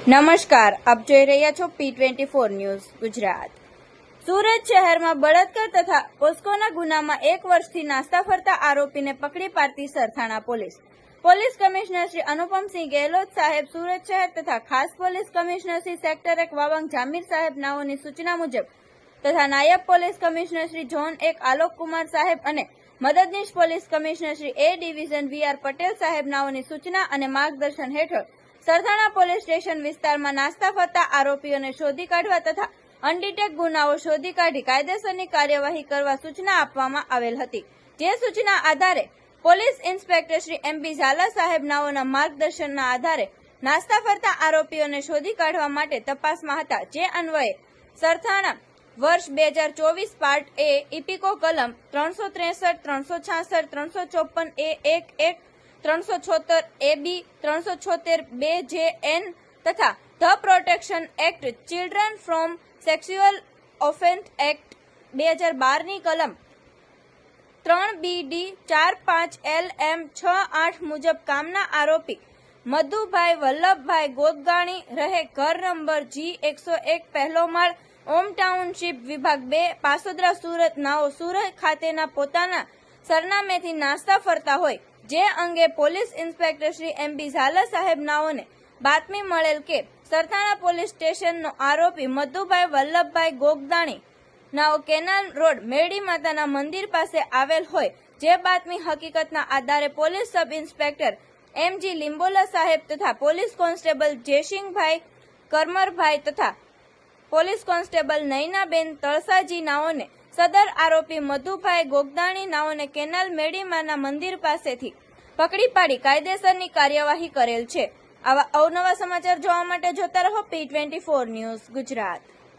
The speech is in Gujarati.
નમસ્કાર, આપ જોઈ રહ્યા છો P24 ન્યૂઝ ગુજરાત। સુરત શહેરમાં બળાત્કાર તથા પોસ્કોના ગુનામાં 1 વર્ષથી નાસ્તા ફરતા આરોપીને પકડી પાડતી Sarthana police. Police commissioner Shri Anupamsinh Gehlot સાહેબ સુરત શહેર તથા ખાસ police commissioner Shri sector 1 Vavang Jamir સાહેબ નાઓની સૂચના મુજબ તથા નાયબ police commissioner Shri zone 1 Alok Kumar સાહેબ અને મદદનીશ police commissioner Shri A division VR Patel સાહેબ નાઓની સૂચના અને માર્ગદર્શન હેઠળ સરથાણા પોલીસ સ્ટેશન વિસ્તારમાં નાસ્તા ફરતા આરોપીઓને શોધી કાઢવા તથા અનડિટેક ગુનાઓ શોધી કાઢી કાયદેસરની કાર્યવાહી કરવા સૂચના આપવામાં આવેલ હતી। જે સૂચના આધારે police inspector Shri MB Jhala સાહેબ નાઓના માર્ગદર્શનના આધારે નાસ્તા ફરતા આરોપીઓને શોધી કાઢવા માટે તપાસમાં હતા। જે અન્વયે સરથાણા વર્ષ 2024 પાર્ટ A ઇપિકો કલમ 363, 366, 354 A1, 376 AB, 376 2JN તથા the protection act children from sexual offence act 2012 ની કલમ 3BD 45 LM 68 મુજબ કામના આરોપી મધુભાઈ વલ્લભભાઈ ગોદગાણી રહે ઘર નંબર G101 પહેલો માળ ઓમ ટાઉનશીપ વિભાગ 2 પાસોદરા સુરત નાઓ સુરત ખાતેના પોતાના સરનામેથી નાસ્તા ફરતા હોય। જે અંગે police inspector Shri MB Jhala સાહેબ નાઓને બાતમી મળેલ કે સરથાણા પોલીસ સ્ટેશનનો આરોપી મધુભાઈ વલ્લભભાઈ ગોગદાણી નાઓ કેનાલ રોડ મેરડી માતાના મંદિર પાસે આવેલ હોય। જે બાતમી હકીકતના આધારે police sub inspector MG Limbola સાહેબ તથા પોલીસ કોન્સ્ટેબલ જયસિંહભાઈ કરમરભાઈ તથા પોલીસ કોન્સ્ટેબલ નયનાબેન તળસાજી નાઓને સદર આરોપી મધુભાઈ ગોગદાણી નાઓને કેનાલ મેડીમાના મંદિર પાસેથી પકડી પાડી કાયદેસરની કાર્યવાહી કરેલ છે। આવા અવનવા સમાચાર જોવા માટે જોતા રહો P24 ન્યૂઝ ગુજરાત।